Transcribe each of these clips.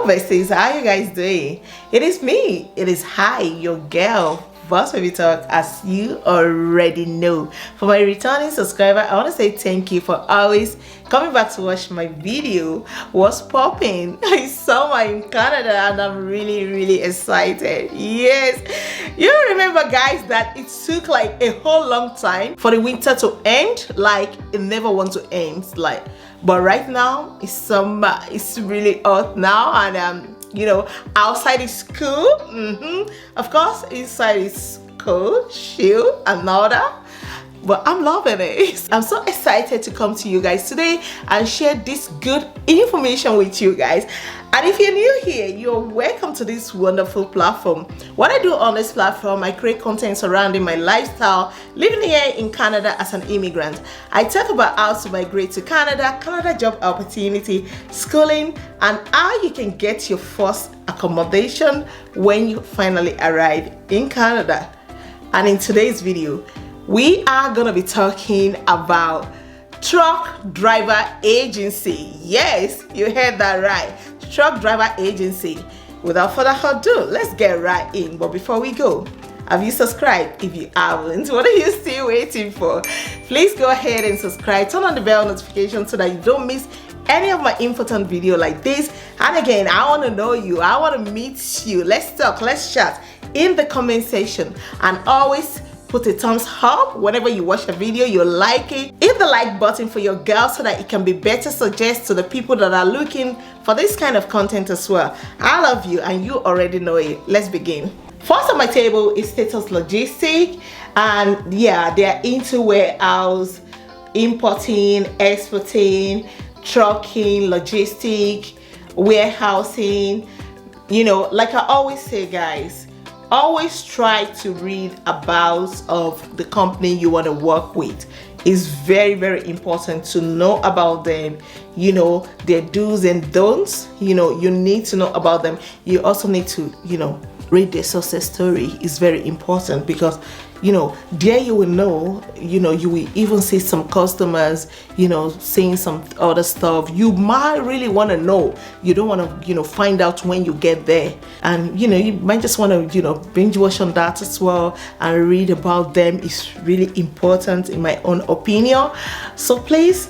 Besties, how you guys doing? It is me. It is hi, your girl, Boss Baby Talk, as you already know. For my returning subscriber, I want to say thank you for always coming back to watch my video. What's popping? I saw my in Canada and I'm really excited. Yes, you remember guys that it took like a whole long time for the winter to end, like it never wants to end, but right now it's summer, it's really hot now, and you know, outside is cool, of course inside is cold, chill and all that, but I'm loving it. I'm so excited to come to you guys today and share this good information with you guys. And if you're new here, you're welcome to this wonderful platform. What I do on this platform, I create content surrounding my lifestyle, living here in Canada as an immigrant. I talk about how to migrate to Canada job opportunity, schooling, and how you can get your first accommodation when you finally arrive in Canada. And in today's video, we are going to be talking about truck driver agency. Yes, you heard that right. Truck driver agency. Without further ado, let's get right in. But before we go, have you subscribed? If you haven't, what are you still waiting for? Please go ahead and subscribe, turn on the bell notification so that you don't miss any of my important video like this. And again, I want to know you, I want to meet you. Let's talk, let's chat in the comment section, and always put a thumbs up whenever you watch a video, you like it. Hit the like button for your girl so that it can be better suggested to the people that are looking for this kind of content as well. I love you and you already know it. Let's begin. First on my table is Status Logistics, and yeah, they are into warehouse, importing, exporting, trucking, logistic, warehousing. You know, like I always say guys, always try to read about of the company you want to work with. It's very important to know about them, you know, their do's and don'ts. You know, you need to know about them. You also need to, you know, read their success story. Is very important, because you know, there you will know, you know, you will even see some customers, you know, saying some other stuff you might really want to know. You don't want to, you know, find out when you get there, and you know, you might just want to, you know, binge watch on that as well and read about them. It's really important in my own opinion. So please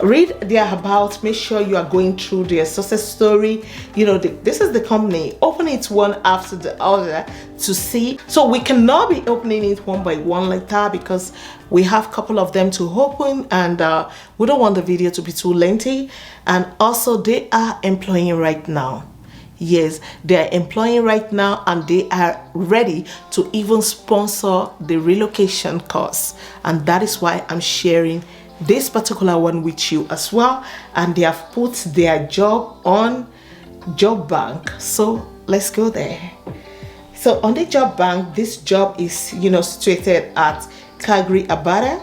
read their about, make sure you are going through their success story. You know, this is the company, open it one after the other to see. So we cannot be opening it one by one like that, because we have a couple of them to open, and we don't want the video to be too lengthy. And also they are employing right now. Yes, they are employing right now, and they are ready to even sponsor the relocation costs, and that is why I'm sharing this particular one with you as well. And they have put their job on job bank, so let's go there. So on the job bank, this job is, you know, situated at Calgary, Alberta,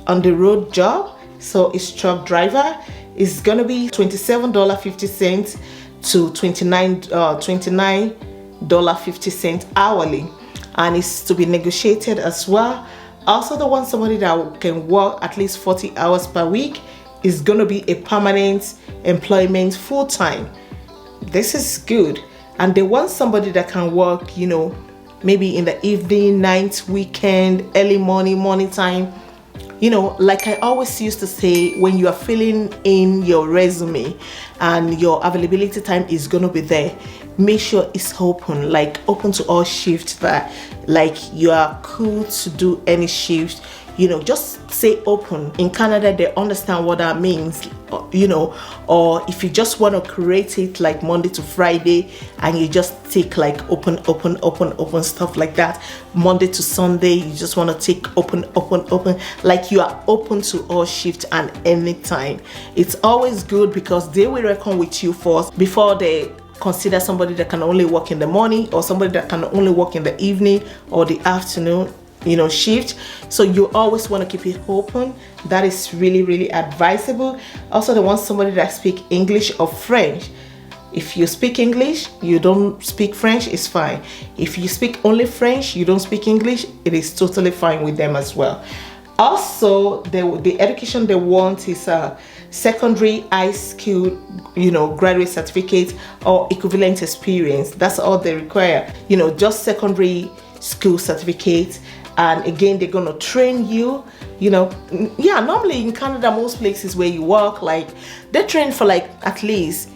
on the road job. So it's truck driver. It's gonna be $27.50 to $29.50 hourly, and it's to be negotiated as well. Also, they want somebody that can work at least 40 hours per week. Is going to be a permanent employment, full-time. This is good. And they want somebody that can work, you know, maybe in the evening, night, weekend, early morning time. You know, like I always used to say, when you are filling in your resume and your availability time is going to be there, make sure it's open, like open to all shifts, that like you are cool to do any shift. You know, just say open. In Canada, they understand what that means, you know. Or if you just want to create it like Monday to Friday, and you just take like open, stuff like that. Monday to Sunday, you just want to take open, like you are open to all shifts and anytime. It's always good, because they will reckon with you first before they consider somebody that can only work in the morning, or somebody that can only work in the evening or the afternoon, you know, shift. So you always want to keep it open. That is really advisable. Also, they want somebody that speak English or French. If you speak English, you don't speak French, it's fine. If you speak only French, you don't speak English, it is totally fine with them as well. Also, the education they want is secondary high school, graduate certificate or equivalent experience. That's all they require, just secondary school certificate. And again, they're gonna train you, normally in Canada, most places where you work, like they train for like at least,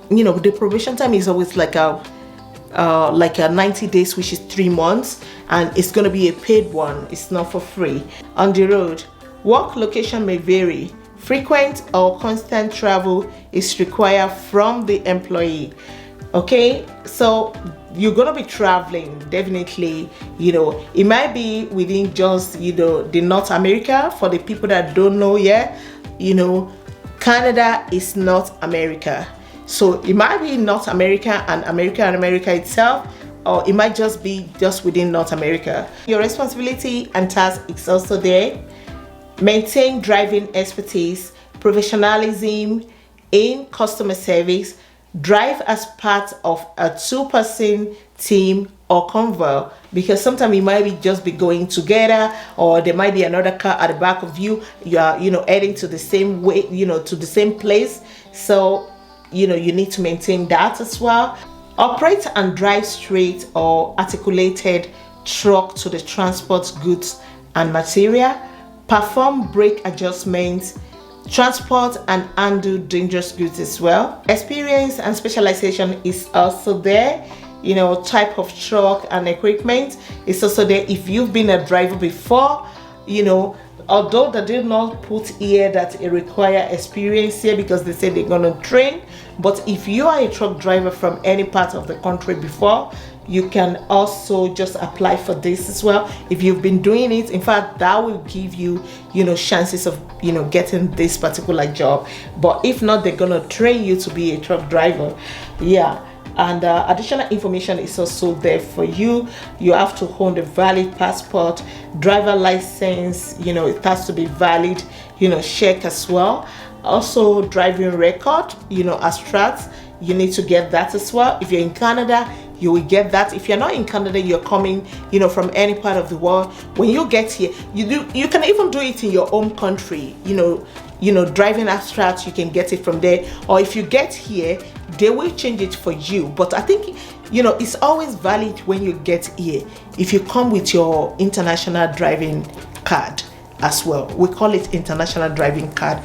the probation time is always like a 90 days, which is 3 months, and it's going to be a paid one. It's not for free. On the road, work location may vary. Frequent or constant travel is required from the employee. Okay, so you're going to be traveling, definitely. It might be within just the North America. For the people that don't know yet, Canada is not America. So it might be North America and America itself, or it might just be just within North America. Your responsibility and task is also there. Maintain driving expertise, professionalism in customer service, drive as part of a 2-person team or convoy, because sometimes you might just be going together, or there might be another car at the back of you. You are, heading to the same way, to the same place. So you need to maintain that as well. Operate and drive straight or articulated truck to the transport goods and material. Perform brake adjustments, transport and handle dangerous goods as well. Experience and specialization is also there. Type of truck and equipment is also there. If you've been a driver before, although they did not put here that it require experience here, because they say they're gonna train, but if you are a truck driver from any part of the country before, you can also just apply for this as well. If you've been doing it, in fact, that will give you, chances of, getting this particular job. But if not, they're gonna train you to be a truck driver. Yeah. And additional information is also there for you. You have to hold a valid passport, driver license, it has to be valid, check as well. Also driving record, abstract, you need to get that as well. If you're in Canada, you will get that. If you're not in Canada, you're coming, from any part of the world. When you get here, you can even do it in your own country, driving abstract, you can get it from there. Or if you get here, they will change it for you. But I think, it's always valid when you get here. If you come with your international driving card as well, we call it international driving card.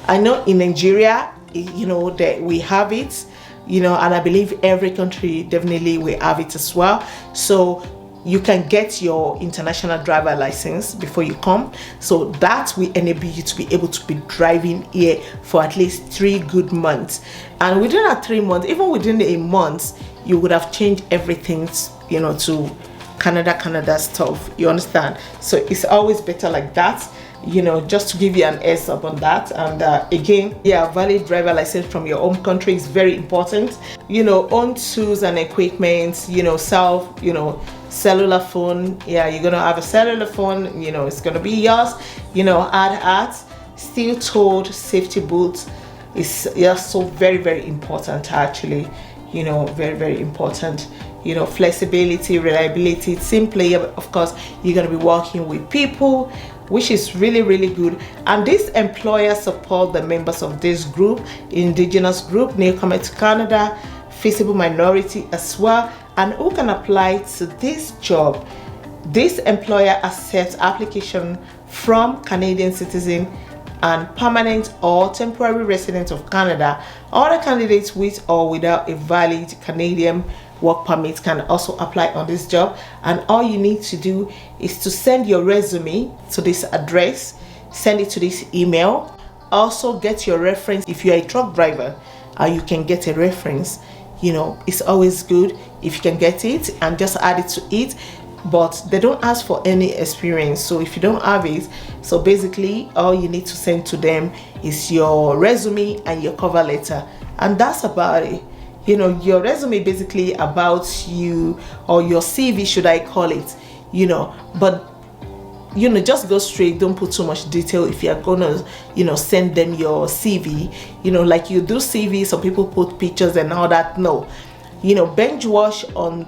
I know in Nigeria, that we have it, and I believe every country definitely will have it as well. So you can get your international driver license before you come. So that will enable you to be able to be driving here for at least 3 good months. And within that 3 months, even within a month, you would have changed everything, to Canada stuff. You understand? So it's always better like that. Just to give you an heads up on that. And again, valid driver license from your home country is very important. Own tools and equipment, cellular phone. You're gonna have a cellular phone, it's gonna be yours. Add hats, steel-toed safety boots is so very, very important actually. Very, very important. Flexibility, reliability, team player. Of course, you're gonna be working with people, which is really, really good. And this employer support the members of this group, indigenous group, newcomer to Canada, visible minority as well, and who can apply to this job. This employer accepts application from Canadian citizen and permanent or temporary resident of Canada. Other candidates with or without a valid Canadian work permit can also apply on this job. And all you need to do is to send your resume to this address, send it to this email. Also get your reference. If you're a truck driver, you can get a reference. It's always good if you can get it and just add it to it. But they don't ask for any experience, so if you don't have it, so basically all you need to send to them is your resume and your cover letter, and that's about it. Your resume basically about you, or your CV should I call it, but just go straight, don't put too much detail. If you're gonna send them your CV, like you do CV, some people put pictures and all that. No, bench wash on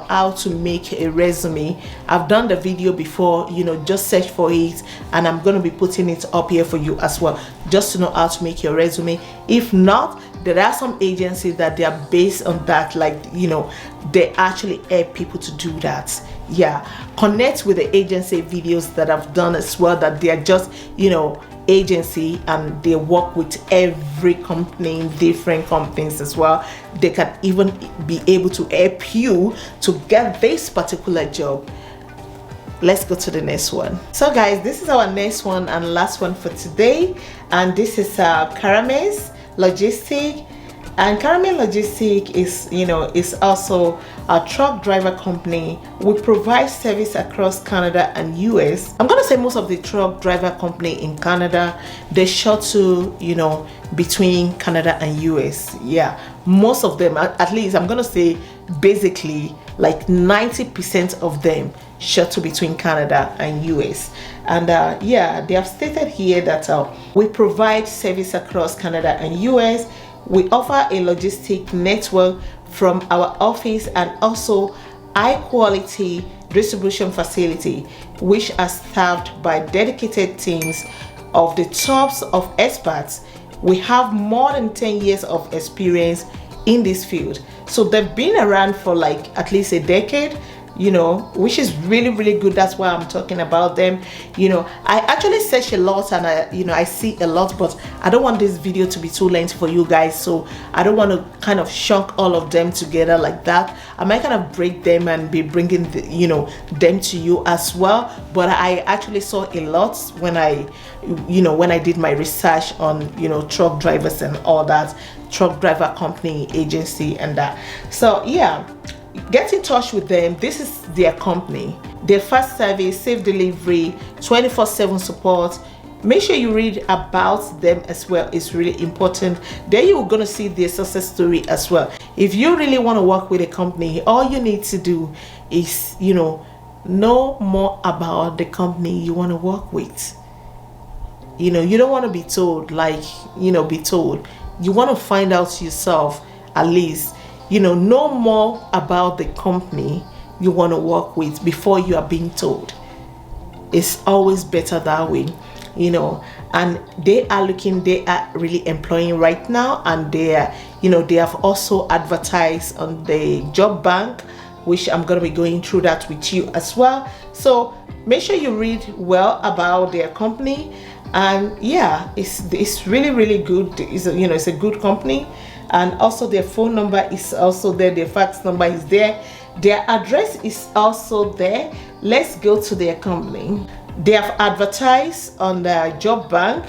how to make a resume. I've done the video before, just search for it, and I'm going to be putting it up here for you as well, just to know how to make your resume. If not, there are some agencies that they are based on that, like they actually help people to do that. Yeah, connect with the agency videos that I've done as well, that they are just agency and they work with every company, different companies as well. They can even be able to help you to get this particular job. Let's go to the next one. So guys, this is our next one and last one for today, and this is Carmel Logistics. And Carmel Logistics is also a truck driver company. We provide service across Canada and US. I'm gonna say most of the truck driver company in Canada, they shuttle between Canada and US. Yeah, most of them, at least I'm gonna say basically like 90% of them shuttle between Canada and US. And yeah, they have stated here that we provide service across Canada and US. We offer a logistic network from our office and also high quality distribution facility, which are staffed by dedicated teams of the tops of experts. We have more than 10 years of experience in this field. So they've been around for like at least a decade, which is really, really good. That's why I'm talking about them. I actually search a lot and I see a lot, but I don't want this video to be too lengthy for you guys, so I don't want to kind of chunk all of them together like that. I might kind of break them and be bringing them to you as well. But I actually saw a lot when I did my research on truck drivers and all that, truck driver company, agency, and that. So yeah, get in touch with them. This is their company. Their fast service, safe delivery, 24/7 support. Make sure you read about them as well. It's really important. There you're gonna see their success story as well. If you really want to work with a company, all you need to do is know more about the company you want to work with. You don't want to be told, be told. You want to find out yourself, at least know more about the company you want to work with before you are being told. It's always better that way. And they are really employing right now, and they have also advertised on the job bank, which I'm going to be going through that with you as well. So make sure you read well about their company. And yeah, it's really, really good. It's a good company. And also their phone number is also there, their fax number is there, their address is also there. Let's go to their company. They have advertised on the job bank.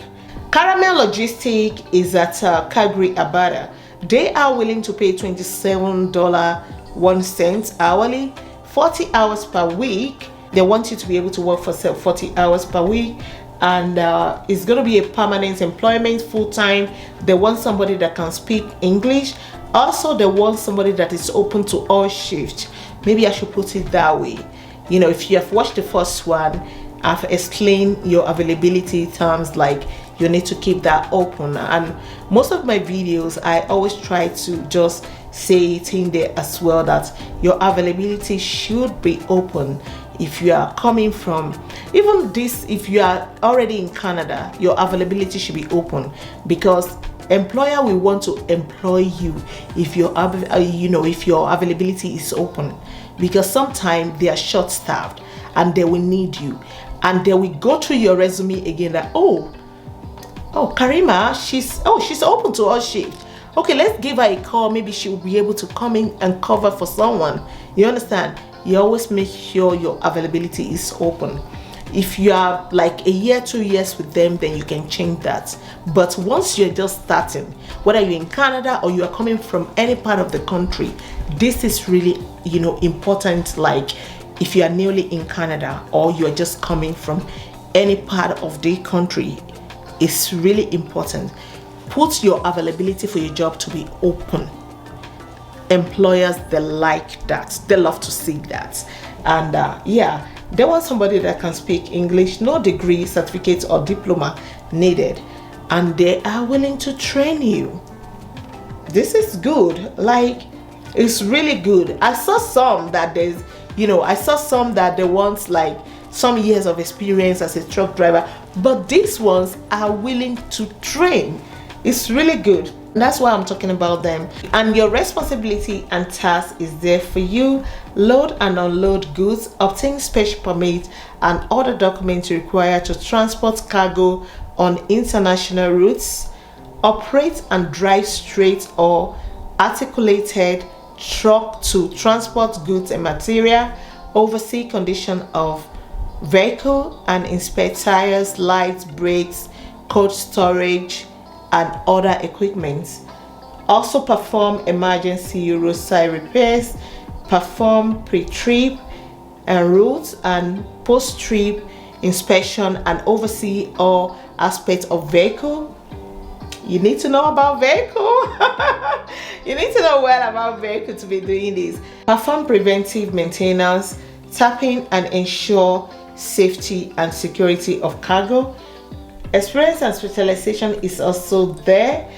Carmel Logistics is at Calgary, Alberta. They are willing to pay $27.01 hourly, 40 hours per week. They want you to be able to work for 40 hours per week. And it's going to be a permanent employment, full-time. They want somebody that can speak English. Also, they want somebody that is open to all shifts. Maybe I should put it that way. If you have watched the first one, I've explained your availability terms, like you need to keep that open. And most of my videos, I always try to just say it in there as well, that your availability should be open. If you are coming from if you are already in Canada, your availability should be open, because employer will want to employ you if your availability is open, because sometimes they are short-staffed and they will need you, and they will go through your resume again that oh Karimat, she's open to all shifts. Okay, let's give her a call. Maybe she will be able to come in and cover for someone. You understand? You always make sure your availability is open. If you are like a year, 2 years with them, then you can change that. But once you're just starting, whether you're in Canada or you are coming from any part of the country, this is really important. Like if you are newly in Canada or you are just coming from any part of the country, it's really important. Put your availability for your job to be open. Employers, they like that. They love to see that. And yeah, they want somebody that can speak English, no degree, certificate or diploma needed, and they are willing to train you. This is good. Like It's really good. I saw some that there's, I saw some that they want like some years of experience as a truck driver, but these ones are willing to train. It's really good. That's why I'm talking about them. And your responsibility and task is there for you: load and unload goods, obtain special permit and other documents required to transport cargo on international routes, operate and drive straight or articulated truck to transport goods and material, oversee condition of vehicle and inspect tires, lights, brakes, coach storage and other equipment. Also perform emergency roadside repairs, perform pre-trip and route and post-trip inspection, and oversee all aspects of vehicle. You need to know about vehicle. You need to know well about vehicle to be doing this. Perform preventive maintenance, tapping and ensure safety and security of cargo. Experience and specialization is also there.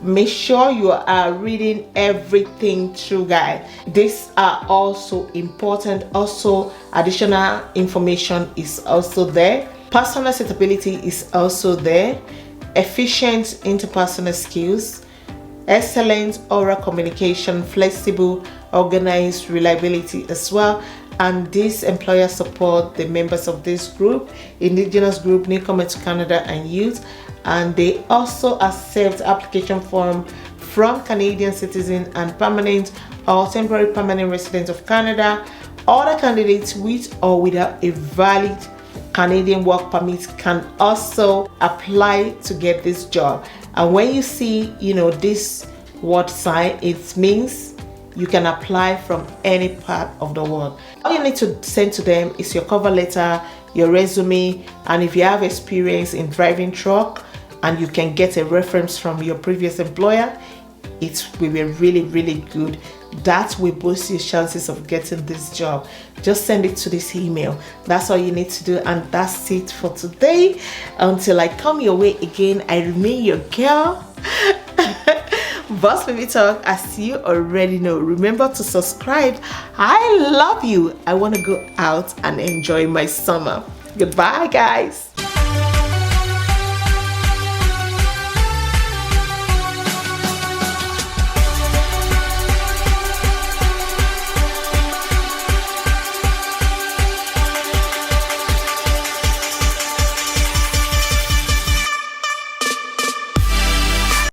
Make sure you are reading everything through, guys. These are also important. Also, additional information is also there. Personal suitability is also there. Efficient interpersonal skills, excellent oral communication, flexible, organized, reliability as well. And these employers support the members of this group, indigenous group, newcomer to Canada and youth. And they also accept application form from Canadian citizens and permanent or temporary permanent residents of Canada. Other candidates with or without a valid Canadian work permit can also apply to get this job. And when you see, this word sign, it means you can apply from any part of the world. All you need to send to them is your cover letter, your resume, and if you have experience in driving truck and you can get a reference from your previous employer, it will be really, really good. That will boost your chances of getting this job. Just send it to this email. That's all you need to do, and that's it for today. Until I come your way again, I remain your girl, Boss Baby Talk, as you already know. Remember to subscribe. I love you. I want to go out and enjoy my summer. Goodbye, guys.